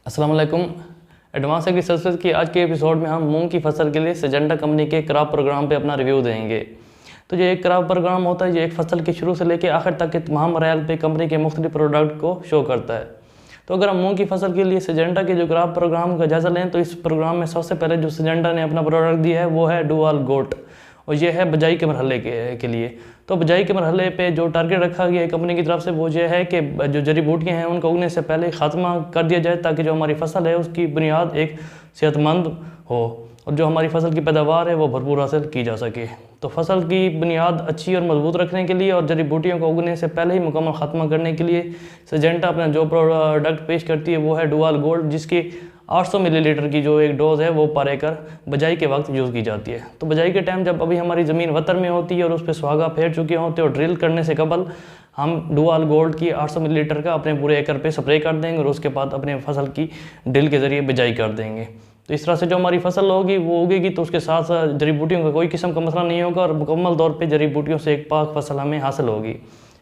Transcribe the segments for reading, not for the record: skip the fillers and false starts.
अस्सलाम वालेकुम। Advance agriculture की आज के एपिसोड में हम मूंग की फसल के लिए सिजेंटा कंपनी के क्रॉप प्रोग्राम पे अपना रिव्यू देंगे। तो ये एक क्रॉप प्रोग्राम होता है, ये एक फसल के शुरू से लेकर आखिर तक के तमाम मराहल पे कंपनी के मुख्तलिफ प्रोडक्ट को शो करता है। तो अगर हम मूंग की फसल के लिए सिजेंटा के जो क्रॉप प्रोग्राम का जायजा लें तो इस प्रोग्राम में सबसे पहले जो सिजेंटा ने अपना प्रोडक्ट दिया है वो है डुआल गोल्ड, और ये है बिजाई के मरहले के लिए। तो बिजाई के मरहले पे जो टारगेट रखा गया है कंपनी की तरफ से वो ये है कि जो जड़ी बूटियाँ हैं उनको उगने से पहले ख़ात्मा कर दिया जाए, ताकि जो हमारी फसल है उसकी बुनियाद एक सेहतमंद हो और जो हमारी फसल की पैदावार है वो भरपूर हासिल की जा सके। तो फसल की बुनियाद अच्छी और मजबूत रखने के लिए और जड़ी बूटियों को उगने से पहले ही मुकम्मल ख़ात्मा करने के लिए सिजेंटा अपना जो प्रोडक्ट पेश करती है वो है डुआल गोल्ड, जिसकी 800 मिलीलीटर की जो एक डोज़ है वो पर एकड़ बजाई के वक्त यूज़ की जाती है। तो बजाई के टाइम जब अभी हमारी ज़मीन वतर में होती है और उस पर सुहागा फेर चुके होते हैं और ड्रिल करने से कबल हम डुआल गोल्ड की 800 मिलीलीटर का अपने पूरे एकड़ पे स्प्रे कर देंगे और उसके बाद अपने फसल की ड्रिल के ज़रिए बिजाई कर देंगे। तो इस तरह से जो हमारी फसल होगी वो उगेगी, तो उसके साथ साथ जड़ी बूटियों का कोई किस्म का मसला नहीं होगा और मुकम्मल तौर पर जड़ी बूटियों से एक पाक फसल हमें हासिल होगी।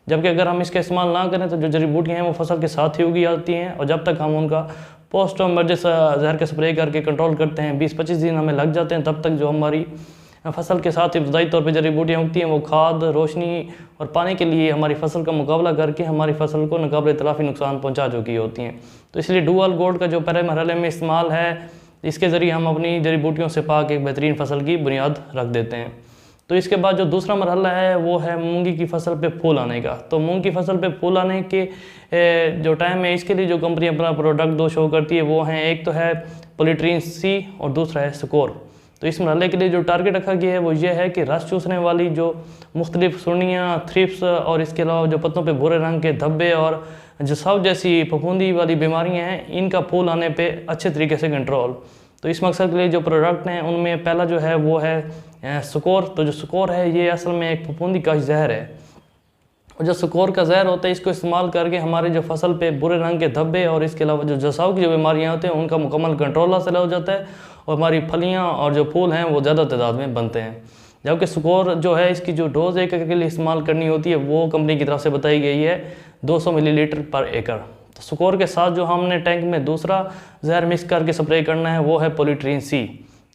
जबकि अगर हम इसका इस्तेमाल ना करें तो जो जड़ी बूटियाँ हैं वो फसल के साथ ही उगी जाती हैं, और जब तक हम उनका पोस्ट इमरजेंसी जहर के स्प्रे करके कंट्रोल करते हैं 20-25 दिन हमें लग जाते हैं, तब तक जो हमारी फसल के साथ इब्तदाई तौर पे जड़ी बूटियाँ उगती हैं वो खाद, रोशनी और पानी के लिए हमारी फसल का मुकाबला करके हमारी फसल को नाकाबिल तलाफ़ी नुकसान पहुँचा चुकी होती हैं। तो इसलिए डुआल गोल्ड का जो पहले मरहले में इस्तेमाल है, इसके ज़रिए हम अपनी जड़ी बूटियों से पाक एक बेहतरीन फसल की बुनियाद रख देते हैं। तो इसके बाद जो दूसरा मरहला है वो है मूंगी की फसल पे फूल आने का। तो मूंग की फसल पे फूल आने के जो टाइम है इसके लिए जो कंपनी अपना प्रोडक्ट दो शो करती है वो हैं, एक तो है पॉलीट्रीन सी और दूसरा है स्कोर। तो इस मरहले के लिए जो टारगेट रखा गया है वो ये है कि रस चूसने वाली जो मुख्तलिफ सुर्नियाँ, थ्रिप्स और इसके अलावा जो पत्तों पे भूरे रंग के धब्बे और जसाव जैसी फफूंदी वाली बीमारियाँ हैं, इनका फूल आने पर अच्छे तरीके से कंट्रोल। तो इस मकसद के लिए जो प्रोडक्ट हैं उनमें पहला जो है वो है स्कोर। तो जो स्कोर है ये असल में एक फफूंदी का जहर है, और जो स्कोर का जहर होता है इसको इस्तेमाल करके हमारे जो फसल पे बुरे रंग के धब्बे और इसके अलावा जो जसाव की जो बीमारियां होती हैं उनका मुकम्मल कंट्रोल हासिल हो जाता है और हमारी फलियां और जो फूल हैं वो ज़्यादा तादाद में बनते हैं। जबकि स्कोर जो है इसकी जो डोज़ एक एकड़ के लिए इस्तेमाल करनी होती है वो कंपनी की तरफ से बताई गई है 200 मिलीलीटर पर एकड़। तो स्कोर के साथ जो हमने टैंक में दूसरा जहर मिक्स करके स्प्रे करना है वो है पॉलीट्रीन सी।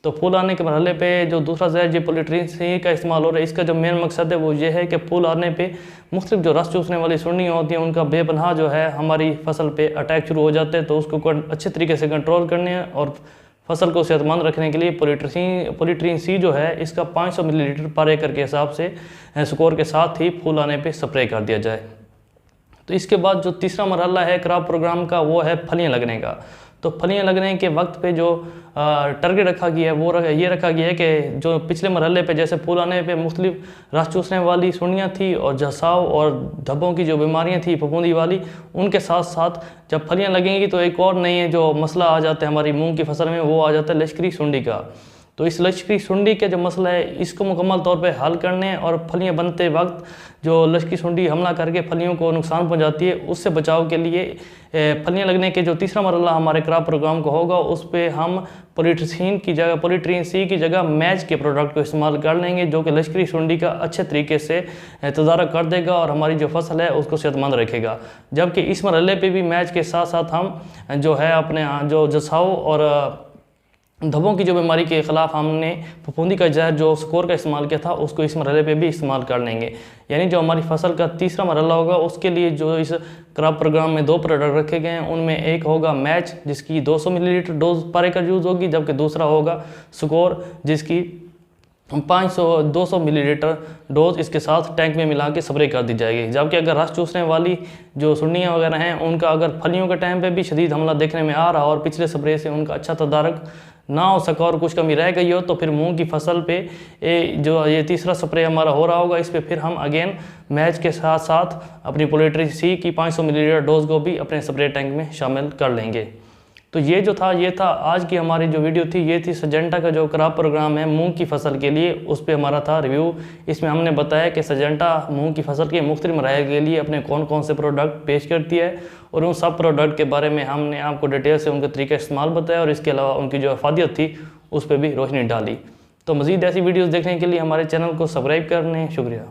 तो फूल आने के मरहले पे जो दूसरा जहर ये पॉलीट्रीन सी का इस्तेमाल हो रहा है, इसका जो मेन मकसद है वो ये है कि फूल आने पे मुख्तलिफ जो रस चूसने वाली सुर्नियाँ होती हैं उनका बेपनाह जो है हमारी फसल पे अटैक शुरू हो जाते हैं। तो उसको अच्छे तरीके से कंट्रोल करने और फसल को सेहतमंद रखने के लिए पॉलीट्रीन सी जो है इसका 500 मिलीलीटर पर एकड़ के हिसाब से स्कोर के साथ ही फूल आने पर स्प्रे कर दिया जाए। तो इसके बाद जो तीसरा मरहला है क्रॉप प्रोग्राम का वो है फलियाँ लगने का। तो फलियाँ लगने के वक्त पे जो टारगेट रखा गया है वो ये रखा गया है कि जो पिछले मरहले पे जैसे फूल आने पे मुख्तलिफ रस चूसने वाली सुर्नियाँ थी और जसाव और धब्बों की जो बीमारियाँ थी फफूंदी वाली, उनके साथ साथ जब फलियाँ लगेंगी तो एक और नई जो मसला आ जाता है हमारी मूँग की फसल में वो आ जाता है लश्करी सुंडी का। तो इस लश्करी सुंडी का जो मसला है इसको मुकम्मल तौर पे हल करने और फलियाँ बनते वक्त जो लश्करी सुंडी हमला करके फलियों को नुकसान पहुंचाती है उससे बचाव के लिए फलियाँ लगने के जो तीसरा मरहला हमारे क्रॉप प्रोग्राम को होगा उस पर हम पॉलीट्रीन सी की जगह मैच के प्रोडक्ट को इस्तेमाल कर लेंगे, जो कि लश्करी सुंडी का अच्छे तरीके से तदारक कर देगा और हमारी जो फसल है उसको सेहतमंद रखेगा। जबकि इस मरहले पे भी मैच के साथ साथ हम जो है अपने जो जसाव और धब्बों की जो बीमारी के ख़िलाफ़ हमने फफूंदी का जहर जो स्कोर का इस्तेमाल किया था उसको इस मरहले पे भी इस्तेमाल कर लेंगे। यानी जो हमारी फसल का तीसरा मरहला होगा उसके लिए जो इस क्रॉप प्रोग्राम में दो प्रोडक्ट रखे गए हैं उनमें एक होगा मैच जिसकी 200 मिलीलीटर डोज पर एकड़ यूज़ होगी, जबकि दूसरा होगा स्कोर जिसकी 200 मिलीलीटर डोज इसके साथ टैंक में मिला के स्प्रे कर दी जाएगी। जबकि अगर रस चूसने वाली जो सुर्नियाँ वगैरह हैं उनका अगर फलियों के टाइम पे भी शदीद हमला देखने में आ रहा और पिछले स्प्रे से उनका अच्छा तदारक ना हो सका और कुछ कमी रह गई हो तो फिर मूंग की फसल पे जो ये तीसरा स्प्रे हमारा हो रहा होगा इस पे फिर हम अगेन मैच के साथ साथ अपनी पॉलीट्रीन सी की 500 मिलीलीटर डोज को भी अपने स्प्रे टैंक में शामिल कर लेंगे। तो ये था आज की हमारी जो वीडियो थी, ये थी सिजेंटा का जो क्रॉप प्रोग्राम है मूंग की फसल के लिए, उस पर हमारा था रिव्यू। इसमें हमने बताया कि सिजेंटा मूंग की फसल के मुख्तलिफ मराहल के लिए अपने कौन कौन से प्रोडक्ट पेश करती है और उन सब प्रोडक्ट के बारे में हमने आपको डिटेल से उनका तरीका इस्तेमाल बताया और इसके अलावा उनकी जो अफादियत थी उस पर भी रोशनी डाली। तो मज़ीद ऐसी वीडियोज़ देखने के लिए हमारे चैनल को सब्सक्राइब करने शुक्रिया।